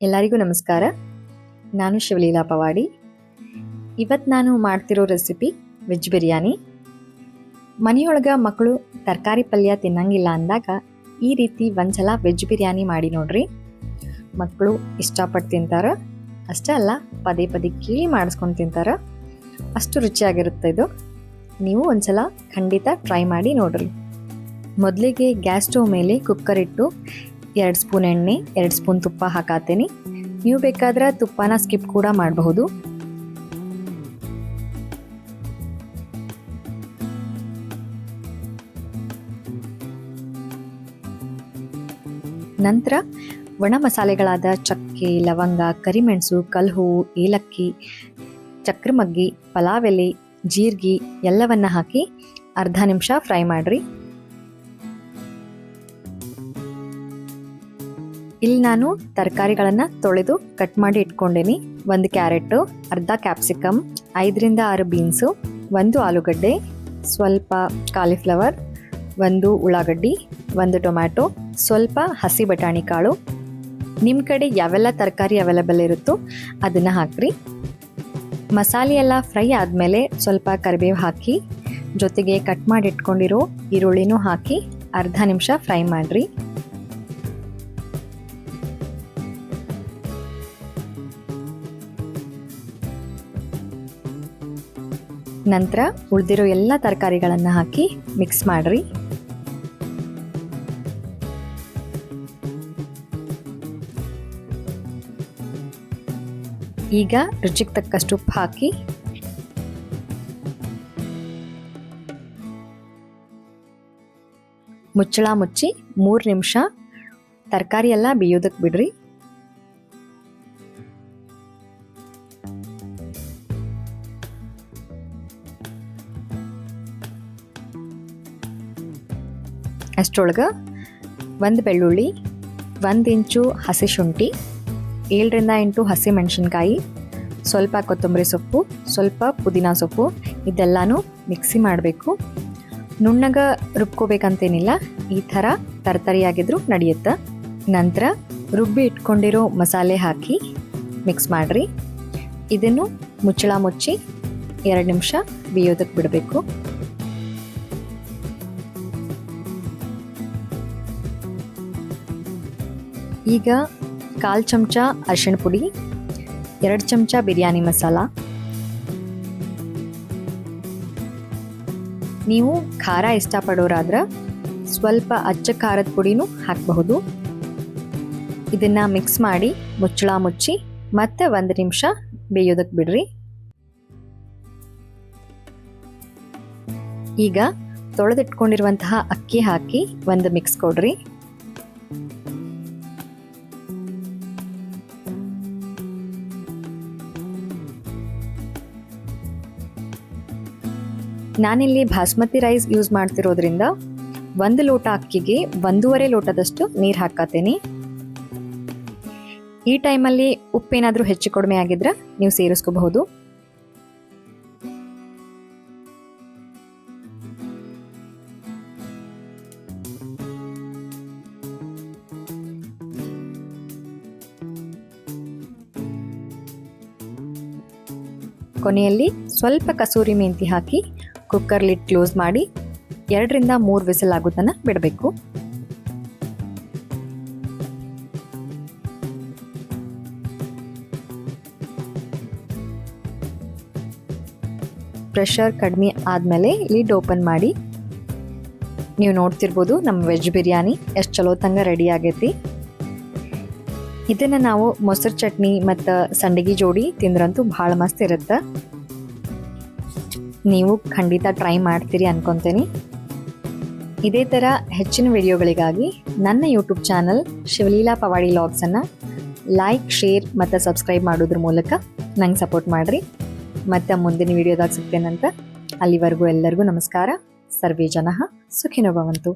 ಎಲ್ಲರಿಗೂ ನಮಸ್ಕಾರ. ನಾನು ಶಿವಲೀಲಾ ಪವಾಡಿ. ಇವತ್ತು ನಾನು ಮಾಡ್ತಿರೋ ರೆಸಿಪಿ ವೆಜ್ ಬಿರಿಯಾನಿ. ಮನೆಯೊಳಗೆ ಮಕ್ಕಳು ತರಕಾರಿ ಪಲ್ಯ ತಿನ್ನಂಗಿಲ್ಲ ಅಂದಾಗ ಈ ರೀತಿ ಒಂದ್ಸಲ ವೆಜ್ ಬಿರಿಯಾನಿ ಮಾಡಿ ನೋಡ್ರಿ. ಮಕ್ಕಳು ಇಷ್ಟಪಟ್ಟು ತಿಂತಾರೆ. ಅಷ್ಟೇ ಅಲ್ಲ, ಪದೇ ಪದೇ ಕೇಳಿ ಮಾಡಿಸ್ಕೊಂಡು ತಿಂತಾರೆ. ಅಷ್ಟು ರುಚಿಯಾಗಿರುತ್ತೆ ಇದು. ನೀವು ಒಂದ್ಸಲ ಖಂಡಿತ ಟ್ರೈ ಮಾಡಿ ನೋಡ್ರಿ. ಮೊದಲಿಗೆ ಗ್ಯಾಸ್ ಸ್ಟವ್ ಮೇಲೆ ಕುಕ್ಕರ್ ಇಟ್ಟು 2 ಸ್ಪೂನ್ ಎಣ್ಣೆ, 2 ಸ್ಪೂನ್ ತುಪ್ಪ ಹಾಕಾತೀನಿ. ನೀವು ಬೇಕಾದ್ರೆ ತುಪ್ಪನ ಸ್ಕಿಪ್ ಕೂಡ ಮಾಡಬಹುದು. ನಂತರ ಒಣ ಮಸಾಲೆಗಳಾದ ಚಕ್ಕೆ, ಲವಂಗ, ಕರಿಮೆಣಸು, ಕಲ್ಹೂವು, ಏಲಕ್ಕಿ, ಚಕ್ರಮಗ್ಗಿ, ಪಲಾವ್ ಎಲೆ, ಜೀರಿಗೆ ಎಲ್ಲವನ್ನ ಹಾಕಿ ಅರ್ಧ ನಿಮಿಷ ಫ್ರೈ ಮಾಡ್ರಿ. ಇಲ್ಲಿ ನಾನು ತರಕಾರಿಗಳನ್ನು ತೊಳೆದು ಕಟ್ ಮಾಡಿ ಇಟ್ಕೊಂಡೇನಿ. 1 ಕ್ಯಾರೆಟು, ಅರ್ಧ ಕ್ಯಾಪ್ಸಿಕಮ್, 5ರಿಂದ 6 ಬೀನ್ಸು, 1 ಆಲೂಗಡ್ಡೆ, ಸ್ವಲ್ಪ ಕಾಲಿಫ್ಲವರ್, 1 ಉಳ್ಳಾಗಡ್ಡಿ, 1 ಟೊಮ್ಯಾಟೊ, ಸ್ವಲ್ಪ ಹಸಿ ಬಟಾಣಿ ಕಾಳು. ನಿಮ್ಮ ಕಡೆ ಯಾವೆಲ್ಲ ತರಕಾರಿ ಅವೈಲೇಬಲ್ ಇರುತ್ತೋ ಅದನ್ನು ಹಾಕ್ರಿ. ಮಸಾಲೆ ಎಲ್ಲ ಫ್ರೈ ಆದಮೇಲೆ ಸ್ವಲ್ಪ ಕರಿಬೇವು ಹಾಕಿ, ಜೊತೆಗೆ ಕಟ್ ಮಾಡಿ ಇಟ್ಕೊಂಡಿರೋ ಈರುಳ್ಳಿನೂ ಹಾಕಿ ಅರ್ಧ ನಿಮಿಷ ಫ್ರೈ ಮಾಡಿರಿ. ನಂತರ ಉಳಿದಿರೋ ಎಲ್ಲ ತರಕಾರಿಗಳನ್ನು ಹಾಕಿ ಮಿಕ್ಸ್ ಮಾಡಿರಿ. ಈಗ ರುಚಿಗೆ ತಕ್ಕಷ್ಟು ಉಪ್ಪು ಹಾಕಿ ಮುಚ್ಚಳ ಮುಚ್ಚಿ 3 ನಿಮಿಷ ತರಕಾರಿ ಎಲ್ಲ ಬೇಯೋದಕ್ಕೆ ಬಿಡ್ರಿ. ಅಷ್ಟರೊಳಗೆ 1 ಬೆಳ್ಳುಳ್ಳಿ, 1 ಇಂಚು ಹಸಿ ಶುಂಠಿ, 7ರಿಂದ 8 ಹಸಿ ಮೆಣಸಿನ್ಕಾಯಿ, ಸ್ವಲ್ಪ ಕೊತ್ತಂಬರಿ ಸೊಪ್ಪು, ಸ್ವಲ್ಪ ಪುದೀನ ಸೊಪ್ಪು ಇದೆಲ್ಲನೂ ಮಿಕ್ಸಿ ಮಾಡಬೇಕು. ನುಣ್ಣಗೆ ರುಬ್ಕೋಬೇಕಂತೇನಿಲ್ಲ, ಈ ಥರ ತರತರಿಯಾಗಿದ್ರೂ ನಡೆಯುತ್ತೆ. ನಂತರ ರುಬ್ಬಿ ಇಟ್ಕೊಂಡಿರೋ ಮಸಾಲೆ ಹಾಕಿ ಮಿಕ್ಸ್ ಮಾಡಿರಿ. ಇದನ್ನು ಮುಚ್ಚಳ ಮುಚ್ಚಿ 2 ನಿಮಿಷ ಬೇಯೋದಕ್ಕೆ ಬಿಡಬೇಕು. ಈಗ 1/4 ಚಮಚ ಅರಿಶಿಣ ಪುಡಿ, 2 ಚಮಚ ಬಿರಿಯಾನಿ ಮಸಾಲ. ನೀವು ಖಾರ ಇಷ್ಟಪಡೋರಾದ್ರೆ ಸ್ವಲ್ಪ ಅಚ್ಚ ಖಾರದ ಪುಡಿನೂ ಹಾಕಬಹುದು. ಇದನ್ನು ಮಿಕ್ಸ್ ಮಾಡಿ ಮುಚ್ಚಳ ಮುಚ್ಚಿ ಮತ್ತೆ 1 ನಿಮಿಷ ಬೇಯೋದಕ್ಕೆ ಬಿಡ್ರಿ. ಈಗ ತೊಳೆದಿಟ್ಕೊಂಡಿರುವಂತಹ ಅಕ್ಕಿ ಹಾಕಿ ಒಂದು ಮಿಕ್ಸ್ ಕೊಡ್ರಿ. ನಾನಿಲ್ಲಿ ಬಾಸ್ಮತಿ ರೈಸ್ ಯೂಸ್ ಮಾಡ್ತಿರೋದ್ರಿಂದ 1 ಲೋಟ ಅಕ್ಕಿಗೆ 1.5 ಲೋಟದಷ್ಟು ನೀರು ಹಾಕತ್ತೇನೆ. ಈ ಟೈಮಲ್ಲಿ ಉಪ್ಪೇನಾದರೂ ಹೆಚ್ಚು ಕಡಿಮೆ ಆಗಿದ್ರೆ ನೀವು ಸೇರಿಸ್ಕೋಬಹುದು. ಕೊನೆಯಲ್ಲಿ ಸ್ವಲ್ಪ ಕಸೂರಿ ಮೆಂತಿ ಹಾಕಿ ಕುಕ್ಕರ್ ಲಿಡ್ ಕ್ಲೋಸ್ ಮಾಡಿ 2ರಿಂದ 3 ವಿಸಿಲ್ ಆಗೋ ತನಕ ಬಿಡಬೇಕು. ಪ್ರೆಷರ್ ಕಡಿಮೆ ಆದಮೇಲೆ ಲಿಡ್ ಓಪನ್ ಮಾಡಿ ನೀವು ನೋಡ್ತಿರ್ಬೋದು ನಮ್ಮ ವೆಜ್ ಬಿರಿಯಾನಿ ಎಷ್ಟು ಚಲೋ ತಂಗ ರೆಡಿ ಆಗೈತಿ. ಇದನ್ನು ನಾವು ಮೊಸರು ಚಟ್ನಿ ಮತ್ತು ಸಂಡಿಗೆ ಜೋಡಿ ತಿಂದ್ರಂತೂ ಭಾಳ ಮಸ್ತ್ ಇರುತ್ತೆ. ನೀವು ಖಂಡಿತ ಟ್ರೈ ಮಾಡ್ತೀರಿ ಅನ್ಕೊತೀನಿ. ಇದೇ ಥರ ಹೆಚ್ಚಿನ ವಿಡಿಯೋಗಳಿಗಾಗಿ ನನ್ನ ಯೂಟ್ಯೂಬ್ ಚಾನಲ್ ಶಿವಲೀಲಾ ಪವಾಡಿ ವ್ಲಾಗ್ಸನ್ನು ಲೈಕ್, ಶೇರ್ ಮತ್ತು ಸಬ್ಸ್ಕ್ರೈಬ್ ಮಾಡೋದ್ರ ಮೂಲಕ ನಂಗೆ ಸಪೋರ್ಟ್ ಮಾಡಿರಿ. ಮತ್ತು ಮುಂದಿನ ವಿಡಿಯೋದಾಗ ಸಿಗ್ತೇನಂತ. ಅಲ್ಲಿವರೆಗೂ ಎಲ್ಲರಿಗೂ ನಮಸ್ಕಾರ. ಸರ್ವೇ ಜನಃ ಸುಖಿನೋ ಭವಂತು.